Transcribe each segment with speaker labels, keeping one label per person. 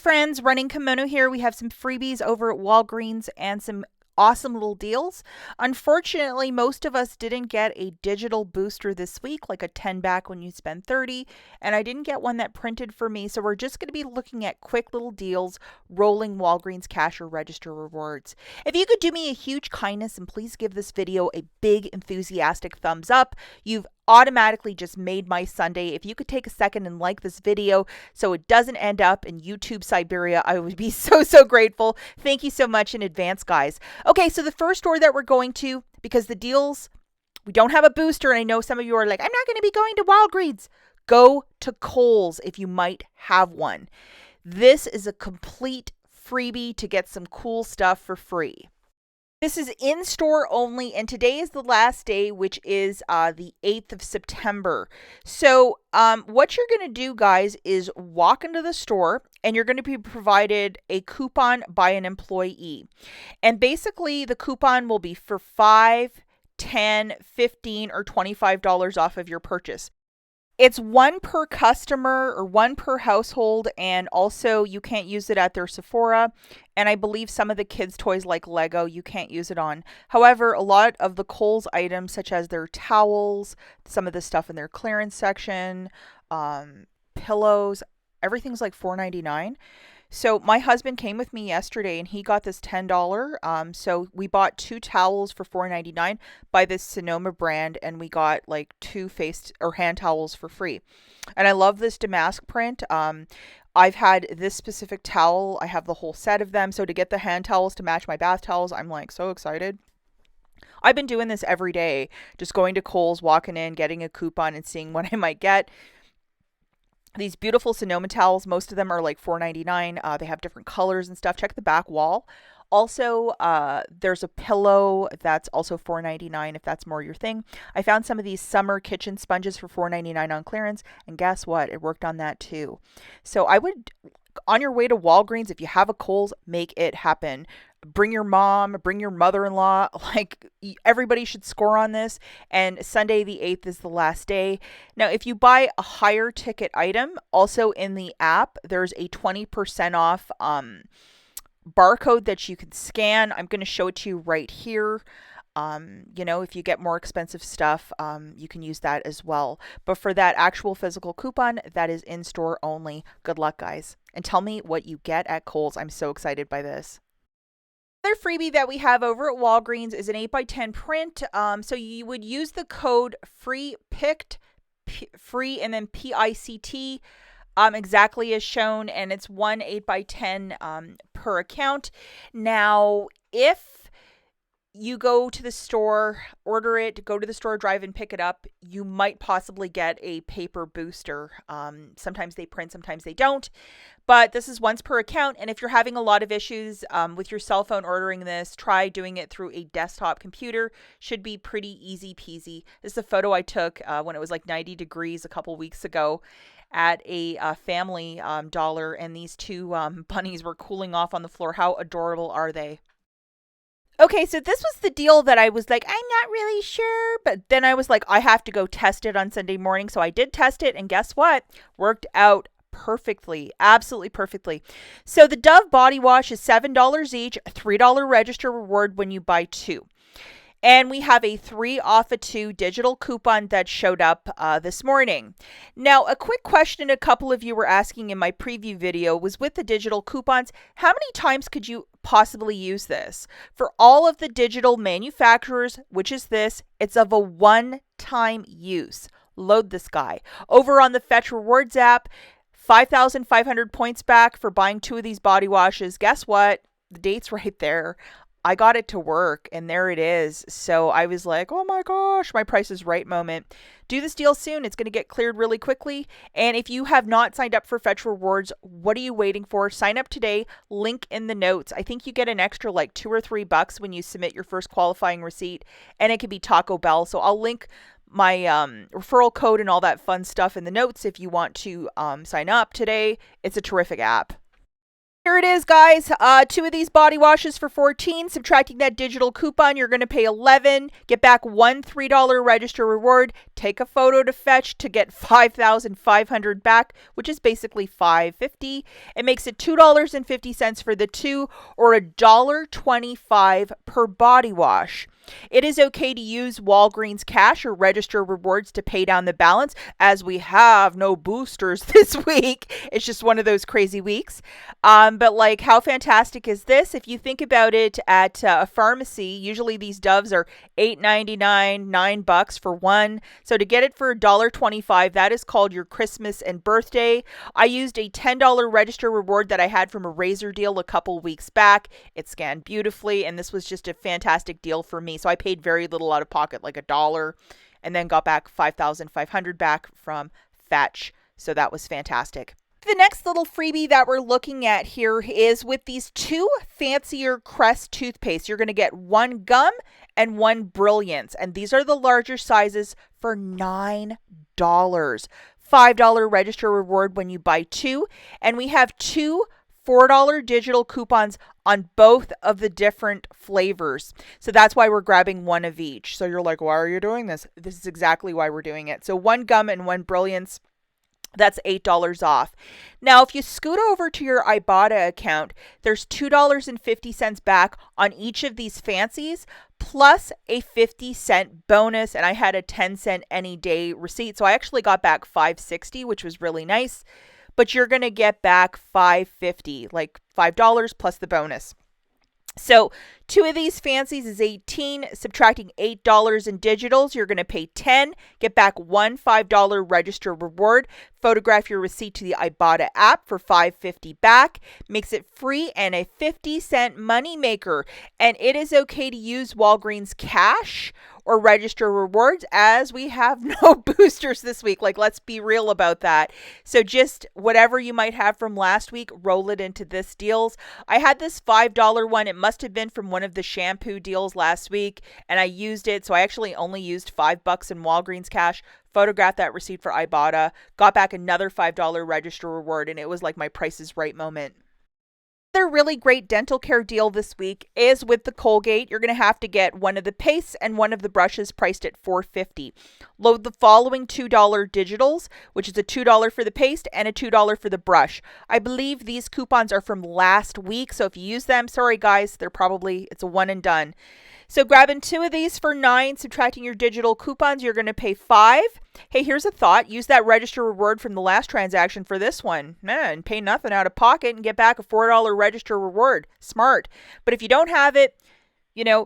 Speaker 1: Friends, Running Kimono here. We have some freebies over at Walgreens and some awesome little deals. Unfortunately, most of us didn't get a digital booster this week, like a 10 back when you spend 30, and I didn't get one that printed for me, so we're just going to be looking at quick little deals, rolling Walgreens cash or register rewards. If you could do me a huge kindness and please give this video a big enthusiastic thumbs up, you've automatically just made my Sunday. If you could take a second and like this video so it doesn't end up in YouTube Siberia, I would be so grateful. Thank you so much in advance, guys. Okay, so the first store that we're going to, because the deals, we don't have a booster, and I know some of you are like, I'm not going to be going to Walgreens. Go to Kohl's if you might have one. This is a complete freebie to get some cool stuff for free. This is in-store only, and today is the last day, which is the 8th of September. So what you're going to do, guys, is walk into the store, and you're going to be provided a coupon by an employee. And basically, the coupon will be for $5, $10, $15, or $25 off of your purchase. It's one per customer or one per household, and also you can't use it at their Sephora, and I believe some of the kids' toys like Lego you can't use it on. However, a lot of the Kohl's items, such as their towels, some of the stuff in their clearance section, pillows, everything's like $4.99. So my husband came with me yesterday and he got this $10. So we bought 2 towels for $4.99 by this Sonoma brand, and we got like 2 face or hand towels for free. And I love this damask print. I've had this specific towel. I have the whole set of them. So to get the hand towels to match my bath towels, I'm like so excited. I've been doing this every day, just going to Kohl's, walking in, getting a coupon and seeing what I might get. These beautiful Sonoma towels, most of them are like $4.99. They have different colors and stuff. Check the back wall. Also, there's a pillow that's also $4.99 if that's more your thing. I found some of these summer kitchen sponges for $4.99 on clearance, and guess what? It worked on that too. So I would, on your way to Walgreens, if you have a Kohl's, make it happen. Bring your mom, bring your mother-in-law, like everybody should score on this. And Sunday the 8th is the last day. Now, if you buy a higher ticket item, also in the app, there's a 20% off barcode that you can scan. I'm going to show it to you right here. If you get more expensive stuff, you can use that as well. But for that actual physical coupon, that is in-store only. Good luck, guys. And tell me what you get at Kohl's. I'm so excited by this. Another freebie that we have over at Walgreens is an 8x10 print. So you would use the code FREEPICT, free and then PICT, exactly as shown, and it's one 8x10 per account. Now, if you go to the store, order it, go to the store, drive and pick it up, you might possibly get a paper booster. Sometimes they print, sometimes they don't, but this is once per account. And if you're having a lot of issues with your cell phone ordering this, try doing it through a desktop computer. Should be pretty easy peasy. This is a photo I took when it was like 90 degrees a couple weeks ago at a Family Dollar, and these 2 bunnies were cooling off on the floor. How adorable are they? Okay, so this was the deal that I was like, I'm not really sure, but then I was like, I have to go test it on Sunday morning. So I did test it, and guess what? Worked out perfectly, absolutely perfectly. So the Dove body wash is $7 each, a $3 register reward when you buy 2. And we have a 3 off of 2 digital coupon that showed up this morning. Now, a quick question a couple of you were asking in my preview video was, with the digital coupons, how many times could you possibly use this? For all of the digital manufacturers, which is this, it's of a one-time use. Load this guy. Over on the Fetch Rewards app, 5,500 points back for buying 2 of these body washes. Guess what? The date's right there. I got it to work, and there it is. So I was like, oh my gosh, my Price is Right moment. Do this deal soon. It's going to get cleared really quickly. And if you have not signed up for Fetch Rewards, what are you waiting for? Sign up today. Link in the notes. I think you get an extra like $2 or $3 when you submit your first qualifying receipt, and it could be Taco Bell. So I'll link my referral code and all that fun stuff in the notes if you want to sign up today. It's a terrific app. Here it is, guys. Two of these body washes for $14. Subtracting that digital coupon, you're going to pay $11. Get back one $3 register reward. Take a photo to fetch to get $5,500 back, which is basically $5.50. It makes it $2.50 for the two, or $1.25 per body wash. It is okay to use Walgreens cash or register rewards to pay down the balance, as we have no boosters this week. It's just one of those crazy weeks. But like, how fantastic is this? If you think about it, at a pharmacy, usually these Doves are $8.99, $9 for one. So to get it for $1.25, that is called your Christmas and birthday. I used a $10 register reward that I had from a razor deal a couple weeks back. It scanned beautifully, and this was just a fantastic deal for me. So I paid very little out of pocket, like $1, and then got back $5,500 back from Fetch. So that was fantastic. The next little freebie that we're looking at here is with these two fancier Crest toothpaste. You're going to get one gum and one Brilliance, and these are the larger sizes for $9. $5 register reward when you buy two, and we have two $4 digital coupons on both of the different flavors. So that's why we're grabbing one of each. So you're like, why are you doing this? This is exactly why we're doing it. So one gum and one Brilliance, that's $8 off. Now, if you scoot over to your IBOTTA account, there's $2.50 back on each of these fancies, plus a 50-cent bonus. And I had a 10-cent any day receipt. So I actually got back $5.60, which was really nice. But you're going to get back $5.50, like $5 plus the bonus. So two of these fancies is $18, subtracting $8 in digitals, you're going to pay $10, get back one $5 register reward, photograph your receipt to the IBOTTA app for $5.50 back, makes it free and a 50-cent money maker. And it is okay to use Walgreens cash or register rewards, as we have no boosters this week. Like, let's be real about that. So just whatever you might have from last week, roll it into this deals. I had this $5 one. It must have been from one of the shampoo deals last week, and I used it. So I actually only used $5 in Walgreens cash, photographed that receipt for IBOTTA, got back another $5 register reward, and it was like my Price is Right moment. Another really great dental care deal this week is with the Colgate. You're going to have to get one of the pastes and one of the brushes priced at $4.50. Load the following $2 digitals, which is a $2 for the paste and a $2 for the brush. I believe these coupons are from last week, so if you use them, sorry guys, it's a one and done. So grabbing two of these for $9, subtracting your digital coupons, you're going to pay $5. Hey, here's a thought. Use that register reward from the last transaction for this one. And pay nothing out of pocket and get back a $4 register reward. Smart. But if you don't have it,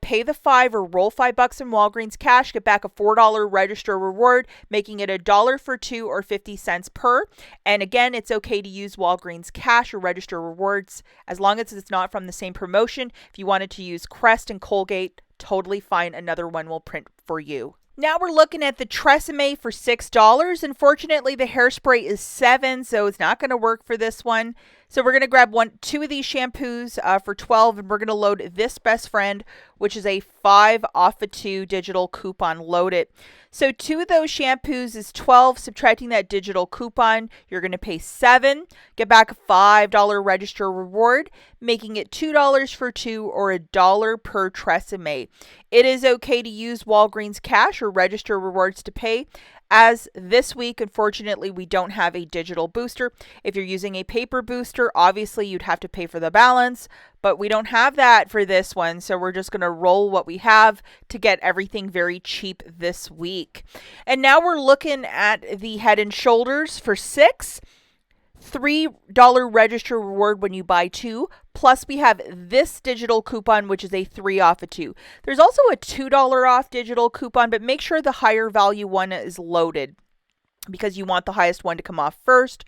Speaker 1: pay the $5 or roll $5 in Walgreens cash, get back a $4 register reward, making it $1 for two or 50 cents per. And again, it's okay to use Walgreens cash or register rewards as long as it's not from the same promotion. If you wanted to use Crest and Colgate, totally fine. Another one will print for you. Now we're looking at the Tresemme for $6. Unfortunately, the hairspray is $7, so it's not going to work for this one. So we're going to grab two of these shampoos for $12, and we're going to load this Best Friend, which is a 5 off a 2 digital coupon. Load it. So two of those shampoos is $12. Subtracting that digital coupon, you're going to pay $7. Get back a $5 register reward, making it $2 for two or $1 per Tresemme. It is okay to use Walgreens cash or register rewards to pay, as this week, unfortunately, we don't have a digital booster. If you're using a paper booster, obviously you'd have to pay for the balance, but we don't have that for this one. So we're just going to roll what we have to get everything very cheap this week. And now we're looking at the Head and Shoulders for $6. $3 register reward when you buy two. Plus we have this digital coupon, which is a 3 off a 2. There's also a $2 off digital coupon, but make sure the higher value one is loaded because you want the highest one to come off first.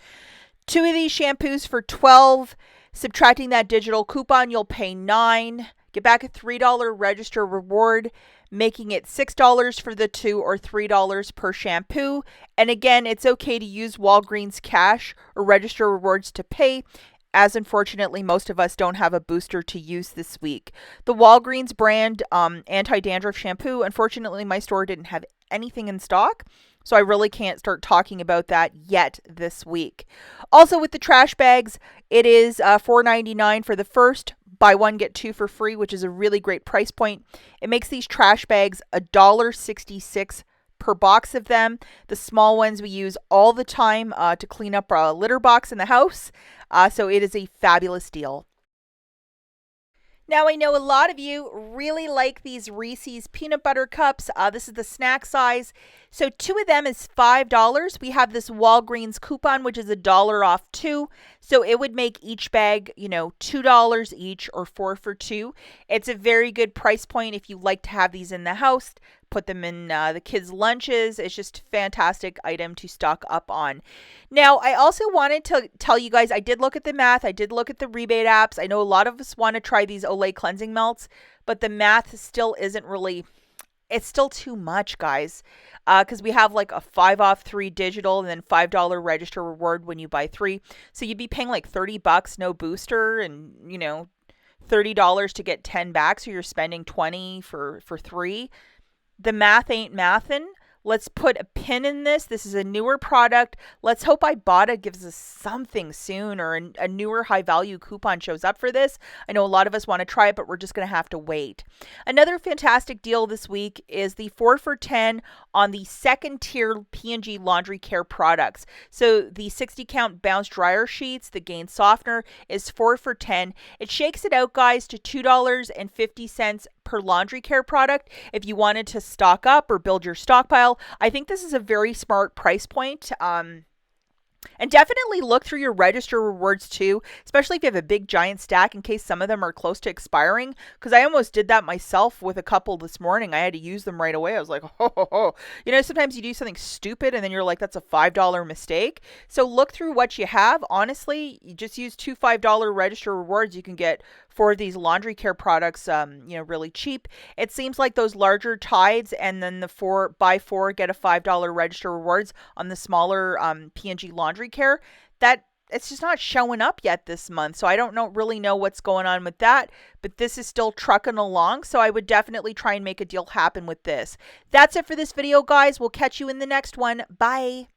Speaker 1: Two of these shampoos for $12. Subtracting that digital coupon, you'll pay $9. Get back a $3 register reward, making it $6 for the two or $3 per shampoo. And again, it's okay to use Walgreens cash or register rewards to pay, as unfortunately most of us don't have a booster to use this week. The Walgreens brand anti-dandruff shampoo, unfortunately my store didn't have anything in stock. So I really can't start talking about that yet this week. Also with the trash bags, it is $4.99 for the first. Buy one, get two for free, which is a really great price point. It makes these trash bags $1.66 per box of them. The small ones we use all the time to clean up our litter box in the house. So it is a fabulous deal. Now, I know a lot of you really like these Reese's peanut butter cups. This is the snack size. So two of them is $5. We have this Walgreens coupon, which is $1 off two. So it would make each bag, $2 each or 4 for 2. It's a very good price point if you like to have these in the house. Put them in the kids' lunches. It's just a fantastic item to stock up on. Now, I also wanted to tell you guys, I did look at the math. I did look at the rebate apps. I know a lot of us want to try these Olay cleansing melts, but the math still isn't really, it's still too much, guys, because we have like a 5 off 3 digital and then $5 register reward when you buy 3. So you'd be paying like $30, no booster, and, $30 to get 10 back. So you're spending 20 for 3. The math ain't mathin'. Let's put a pin in this. This is a newer product. Let's hope IBOTTA gives us something soon, or a newer high value coupon shows up for this. I know a lot of us want to try it, but we're just going to have to wait. Another fantastic deal this week is the 4 for 10 on the second tier P&G laundry care products. So the 60 count bounce dryer sheets, the Gain softener, is 4 for 10. It shakes it out, guys, to $2.50 per laundry care product if you wanted to stock up or build your stockpile. I think this is a very smart price point. And definitely look through your register rewards too, especially if you have a big giant stack in case some of them are close to expiring. Because I almost did that myself with a couple this morning. I had to use them right away. I was like, oh. Sometimes you do something stupid and then you're like, that's a $5 mistake. So look through what you have. Honestly, you just use 2 $5 register rewards. You can get 4 of these laundry care products, really cheap. It seems like those larger Tides and then the buy 4 get a $5 register rewards on the smaller P&G laundry care, that it's just not showing up yet this month. So I don't really know what's going on with that, but this is still trucking along. So I would definitely try and make a deal happen with this. That's it for this video, guys. We'll catch you in the next one. Bye.